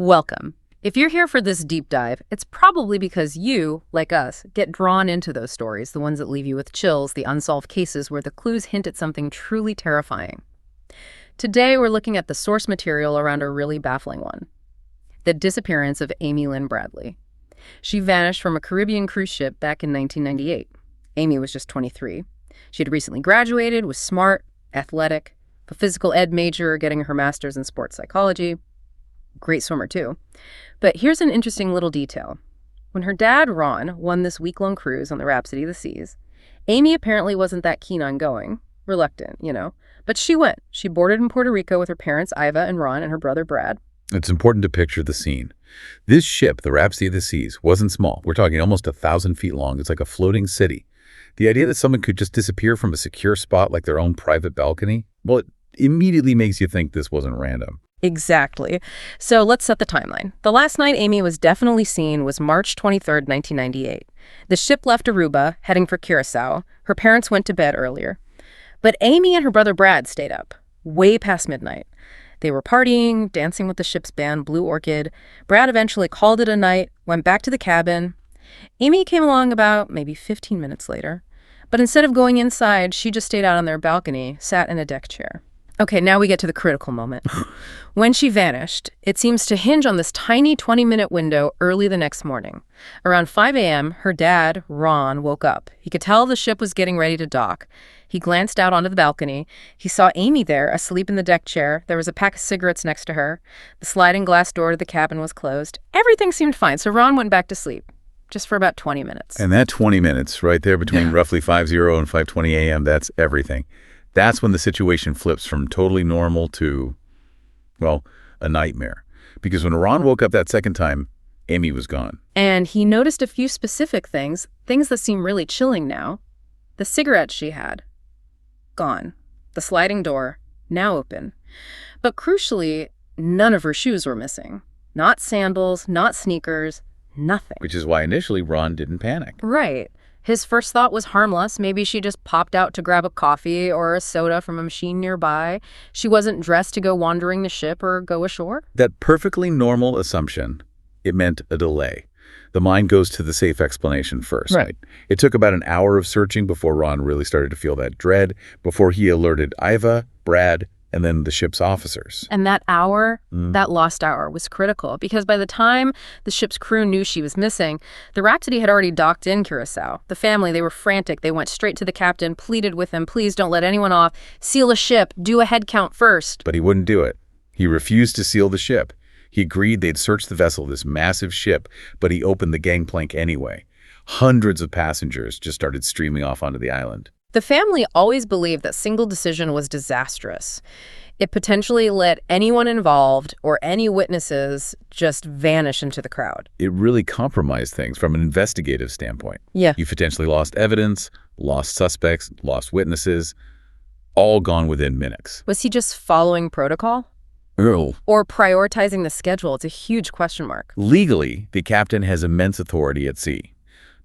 Welcome. If you're here for this deep dive, it's probably because you, like us, get drawn into those stories, the ones that leave you with chills, the unsolved cases where the clues hint at something truly terrifying. Today, we're looking at the source material around a really baffling one: the disappearance of Amy Lynn Bradley. She vanished from a Caribbean cruise ship back in 1998. Amy was just 23. She had recently graduated, was smart, athletic, a physical ed major, getting her master's in sports psychology. Great swimmer, too. But here's an interesting little detail. When her dad, Ron, won this week-long cruise on the Rhapsody of the Seas, Amy apparently wasn't that keen on going. Reluctant, But she went. She boarded in Puerto Rico with her parents, Iva and Ron, and her brother, Brad. It's important to picture the scene. This ship, the Rhapsody of the Seas, wasn't small. We're talking almost 1,000 feet long. It's like a floating city. The idea that someone could just disappear from a secure spot like their own private balcony, well, it immediately makes you think this wasn't random. Exactly. So let's set the timeline. The last night Amy was definitely seen was March 23rd, 1998. The ship left Aruba, heading for Curacao. Her parents went to bed earlier. But Amy and her brother Brad stayed up, way past midnight. They were partying, dancing with the ship's band, Blue Orchid. Brad eventually called it a night, went back to the cabin. Amy came along about maybe 15 minutes later. But instead of going inside, she just stayed out on their balcony, sat in a deck chair. Okay, now we get to the critical moment. When she vanished, it seems to hinge on this tiny 20-minute window early the next morning. Around 5 a.m., her dad, Ron, woke up. He could tell the ship was getting ready to dock. He glanced out onto the balcony. He saw Amy there, asleep in the deck chair. There was a pack of cigarettes next to her. The sliding glass door to the cabin was closed. Everything seemed fine, so Ron went back to sleep, just for about 20 minutes. And that 20 minutes right there between roughly 5:00 and 5:20 a.m., that's everything. That's when the situation flips from totally normal to, well, a nightmare. Because when Ron woke up that second time, Amy was gone. And he noticed a few specific things that seem really chilling now. The cigarettes she had, gone. The sliding door, now open. But crucially, none of her shoes were missing. Not sandals, not sneakers, nothing. Which is why initially Ron didn't panic. Right. His first thought was harmless. Maybe she just popped out to grab a coffee or a soda from a machine nearby. She wasn't dressed to go wandering the ship or go ashore. That perfectly normal assumption, it meant a delay. The mind goes to the safe explanation first. Right. It took about an hour of searching before Ron really started to feel that dread, before he alerted Iva, Brad, and then the ship's officers. And that hour, that lost hour, was critical because by the time the ship's crew knew she was missing, the Rhapsody had already docked in Curacao. The family, they were frantic. They went straight to the captain, pleaded with him, please don't let anyone off, seal a ship, do a head count first. But he wouldn't do it. He refused to seal the ship. He agreed they'd search the vessel, this massive ship, but he opened the gangplank anyway. Hundreds of passengers just started streaming off onto the island. The family always believed that single decision was disastrous. It potentially let anyone involved or any witnesses just vanish into the crowd. It really compromised things from an investigative standpoint. Yeah. You potentially lost evidence, lost suspects, lost witnesses, all gone within minutes. Was he just following protocol? Or prioritizing the schedule? It's a huge question mark. Legally, the captain has immense authority at sea.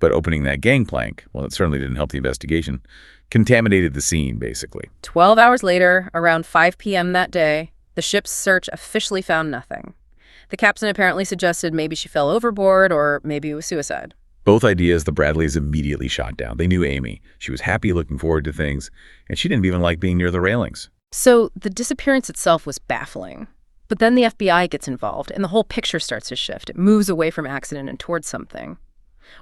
But opening that gangplank, well, it certainly didn't help the investigation. Contaminated the scene, basically. 12 hours later, around 5 p.m. that day, the ship's search officially found nothing. The captain apparently suggested maybe she fell overboard or maybe it was suicide. Both ideas the Bradleys immediately shot down. They knew Amy. She was happy, looking forward to things, and she didn't even like being near the railings. So the disappearance itself was baffling. But then the FBI gets involved, and the whole picture starts to shift. It moves away from accident and towards something.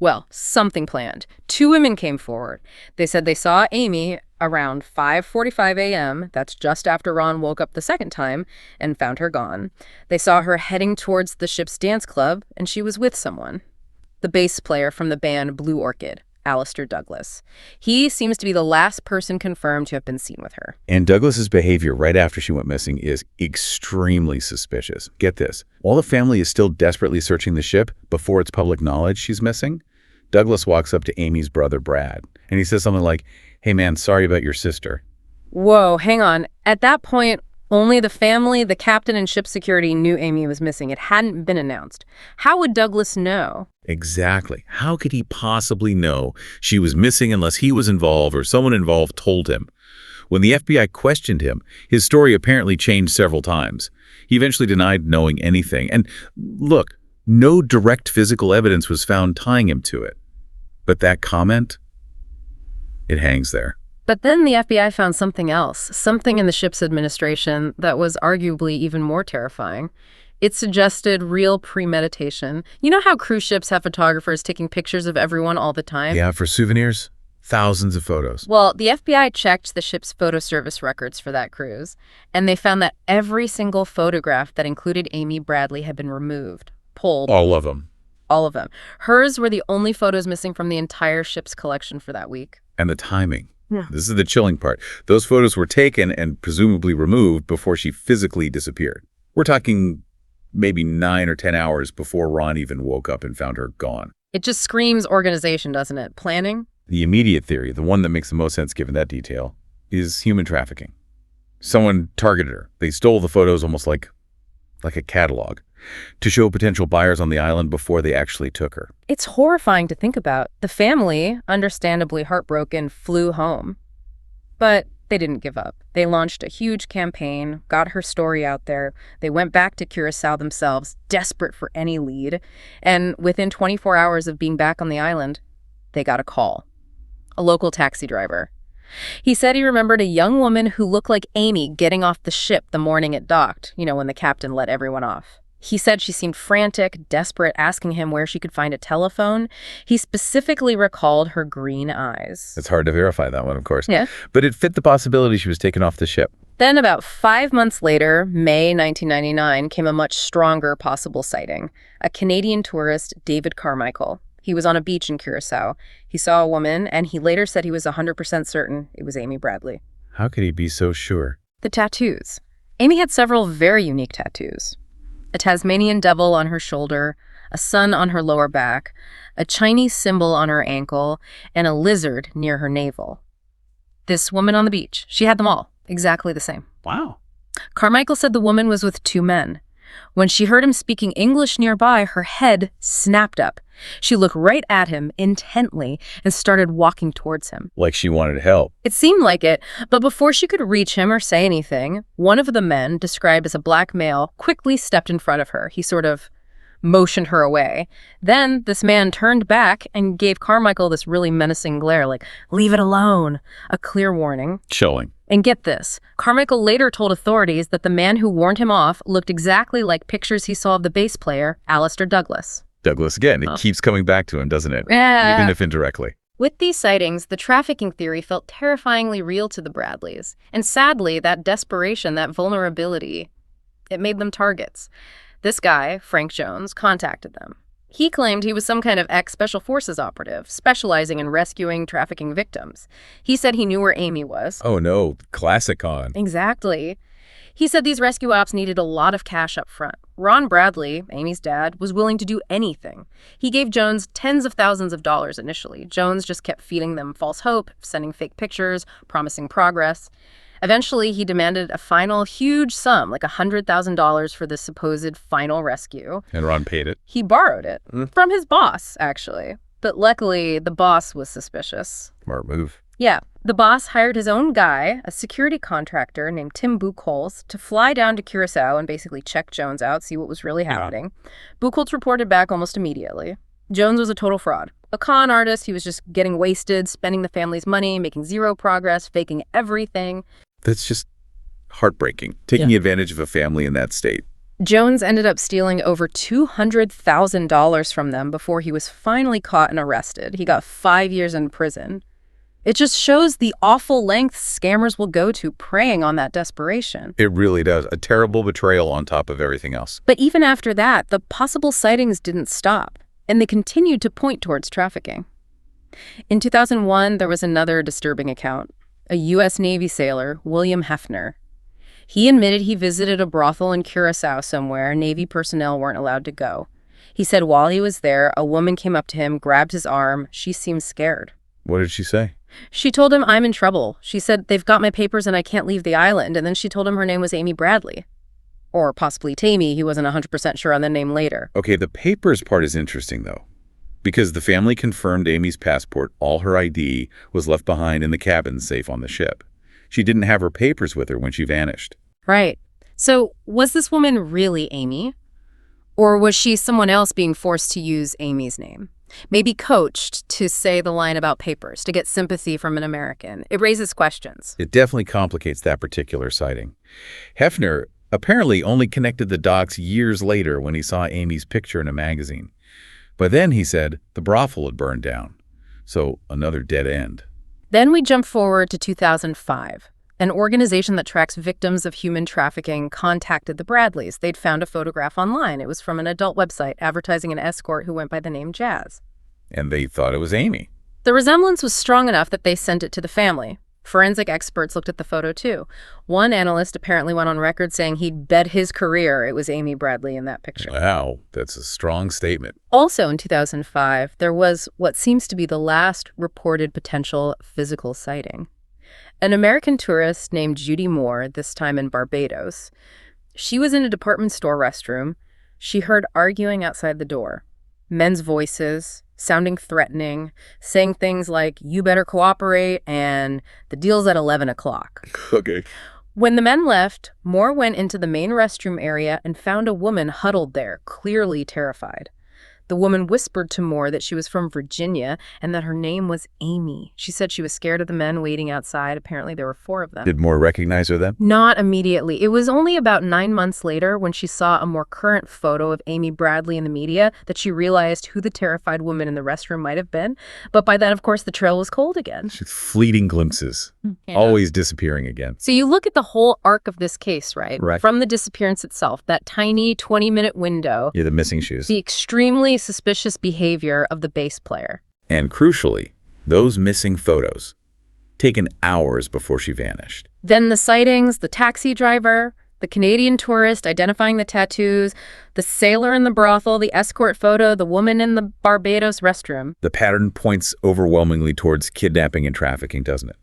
Well, something planned. 2 women came forward. They said they saw Amy around 5:45 a.m., that's just after Ron woke up the second time, and found her gone. They saw her heading towards the ship's dance club, and she was with someone. The bass player from the band Blue Orchid, Alistair Douglas. He seems to be the last person confirmed to have been seen with her. And Douglas's behavior right after she went missing is extremely suspicious. Get this. While the family is still desperately searching the ship before it's public knowledge she's missing, Douglas walks up to Amy's brother, Brad, and he says something like, "Hey man, sorry about your sister." Whoa, hang on. At that point, only the family, the captain, and ship security knew Amy was missing. It hadn't been announced. How would Douglas know? Exactly. How could he possibly know she was missing unless he was involved or someone involved told him? When the FBI questioned him, his story apparently changed several times. He eventually denied knowing anything. And look, no direct physical evidence was found tying him to it. But that comment, it hangs there. But then the FBI found something else, something in the ship's administration that was arguably even more terrifying. It suggested real premeditation. You know how cruise ships have photographers taking pictures of everyone all the time? Yeah, for souvenirs, thousands of photos. Well, the FBI checked the ship's photo service records for that cruise, and they found that every single photograph that included Amy Bradley had been removed, pulled. All of them. All of them. Hers were the only photos missing from the entire ship's collection for that week. And the timing. Yeah. This is the chilling part. Those photos were taken and presumably removed before she physically disappeared. We're talking maybe 9 or 10 hours before Ron even woke up and found her gone. It just screams organization, doesn't it? Planning? The immediate theory, the one that makes the most sense given that detail, is human trafficking. Someone targeted her. They stole the photos almost like a catalog to show potential buyers on the island before they actually took her. It's horrifying to think about. The family, understandably heartbroken, flew home. But they didn't give up. They launched a huge campaign, got her story out there. They went back to Curacao themselves, desperate for any lead. And within 24 hours of being back on the island, they got a call. A local taxi driver. He said he remembered a young woman who looked like Amy getting off the ship the morning it docked, when the captain let everyone off. He said she seemed frantic, desperate, asking him where she could find a telephone. He specifically recalled her green eyes. It's hard to verify that one, of course. Yeah. But it fit the possibility she was taken off the ship. Then about 5 months later, May 1999, came a much stronger possible sighting. A Canadian tourist, David Carmichael. He was on a beach in Curacao. He saw a woman, and he later said he was 100% certain it was Amy Bradley. How could he be so sure? The tattoos. Amy had several very unique tattoos. A Tasmanian devil on her shoulder, a sun on her lower back, a Chinese symbol on her ankle, and a lizard near her navel. This woman on the beach, she had them all, exactly the same. Wow. Carmichael said the woman was with 2 men. When she heard him speaking English nearby, her head snapped up. She looked right at him intently and started walking towards him. Like she wanted help. It seemed like it, but before she could reach him or say anything, one of the men, described as a black male, quickly stepped in front of her. He sort of motioned her away. Then this man turned back and gave Carmichael this really menacing glare, like, "Leave it alone," a clear warning. Chilling. And get this, Carmichael later told authorities that the man who warned him off looked exactly like pictures he saw of the bass player, Alistair Douglas. Douglas again. It keeps coming back to him, doesn't it? Yeah. Even if indirectly. With these sightings, the trafficking theory felt terrifyingly real to the Bradleys. And sadly, that desperation, that vulnerability, it made them targets. This guy, Frank Jones, contacted them. He claimed he was some kind of ex-Special Forces operative, specializing in rescuing trafficking victims. He said he knew where Amy was. Oh no, classic con. Exactly. He said these rescue ops needed a lot of cash up front. Ron Bradley, Amy's dad, was willing to do anything. He gave Jones tens of thousands of dollars initially. Jones just kept feeding them false hope, sending fake pictures, promising progress. Eventually, he demanded a final huge sum, like $100,000 for the supposed final rescue. And Ron paid it. He borrowed it from his boss, actually. But luckily, the boss was suspicious. Smart move. Yeah. The boss hired his own guy, a security contractor named Tim Buchholz, to fly down to Curacao and basically check Jones out, see what was really happening. Buchholz reported back almost immediately. Jones was a total fraud. A con artist, he was just getting wasted, spending the family's money, making zero progress, faking everything. That's just heartbreaking, taking advantage of a family in that state. Jones ended up stealing over $200,000 from them before he was finally caught and arrested. He got 5 years in prison. It just shows the awful lengths scammers will go to preying on that desperation. It really does. A terrible betrayal on top of everything else. But even after that, the possible sightings didn't stop, and they continued to point towards trafficking. In 2001, there was another disturbing account. A U.S. Navy sailor, William Hefner. He admitted he visited a brothel in Curacao somewhere Navy personnel weren't allowed to go. He said while he was there, a woman came up to him, grabbed his arm. She seemed scared. What did she say? She told him, "I'm in trouble." She said, "They've got my papers and I can't leave the island." And then she told him her name was Amy Bradley. Or possibly Tammy. He wasn't 100% sure on the name later. Okay, the papers part is interesting, though. Because the family confirmed Amy's passport, all her ID, was left behind in the cabin safe on the ship. She didn't have her papers with her when she vanished. Right. So was this woman really Amy? Or was she someone else being forced to use Amy's name? Maybe coached to say the line about papers, to get sympathy from an American. It raises questions. It definitely complicates that particular sighting. Hefner apparently only connected the dots years later when he saw Amy's picture in a magazine. By then, he said, the brothel had burned down. So another dead end. Then we jump forward to 2005. An organization that tracks victims of human trafficking contacted the Bradleys. They'd found a photograph online. It was from an adult website advertising an escort who went by the name Jazz. And they thought it was Amy. The resemblance was strong enough that they sent it to the family. Forensic experts looked at the photo too. One analyst apparently went on record saying he'd bet his career it was Amy Bradley in that picture. Wow, that's a strong statement. Also in 2005, there was what seems to be the last reported potential physical sighting. An American tourist named Judy Moore, this time in Barbados. She was in a department store restroom. She heard arguing outside the door. Men's voices, sounding threatening, saying things like, "You better cooperate," and "The deal's at 11 o'clock. Okay. When the men left, Moore went into the main restroom area and found a woman huddled there, clearly terrified. The woman whispered to Moore that she was from Virginia and that her name was Amy. She said she was scared of the men waiting outside. Apparently, there were 4 of them. Did Moore recognize her then? Not immediately. It was only about 9 months later, when she saw a more current photo of Amy Bradley in the media, that she realized who the terrified woman in the restroom might have been. But by then, of course, the trail was cold again. Fleeting glimpses. Yeah. Always disappearing again. So you look at the whole arc of this case, right? Right. From the disappearance itself, that tiny 20-minute window, Yeah, the missing shoes. the extremely suspicious behavior of the bass player. And crucially, those missing photos, taken hours before she vanished. Then the sightings, the taxi driver, the Canadian tourist identifying the tattoos, the sailor in the brothel, the escort photo, the woman in the Barbados restroom. The pattern points overwhelmingly towards kidnapping and trafficking, doesn't it?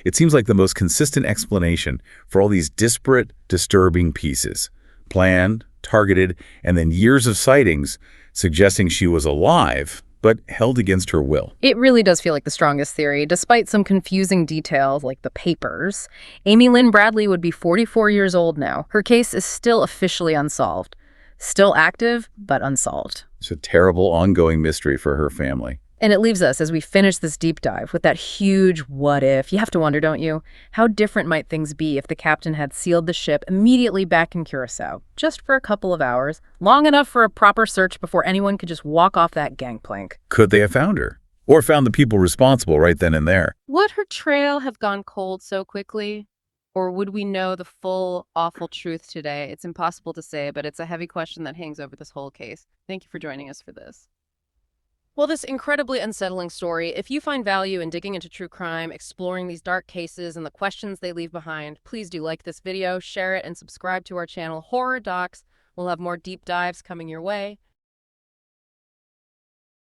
It seems like the most consistent explanation for all these disparate, disturbing pieces. Planned, targeted, and then years of sightings suggesting she was alive, but held against her will. It really does feel like the strongest theory. Despite some confusing details like the papers, Amy Lynn Bradley would be 44 years old now. Her case is still officially unsolved. Still active, but unsolved. It's a terrible ongoing mystery for her family. And it leaves us, as we finish this deep dive, with that huge what if. You have to wonder, don't you? How different might things be if the captain had sealed the ship immediately back in Curacao, just for a couple of hours, long enough for a proper search before anyone could just walk off that gangplank? Could they have found her? Or found the people responsible right then and there? Would her trail have gone cold so quickly? Or would we know the full, awful truth today? It's impossible to say, but it's a heavy question that hangs over this whole case. Thank you for joining us for this. Well, this incredibly unsettling story, if you find value in digging into true crime, exploring these dark cases and the questions they leave behind, please do like this video, share it, and subscribe to our channel, Horror Docs. We'll have more deep dives coming your way.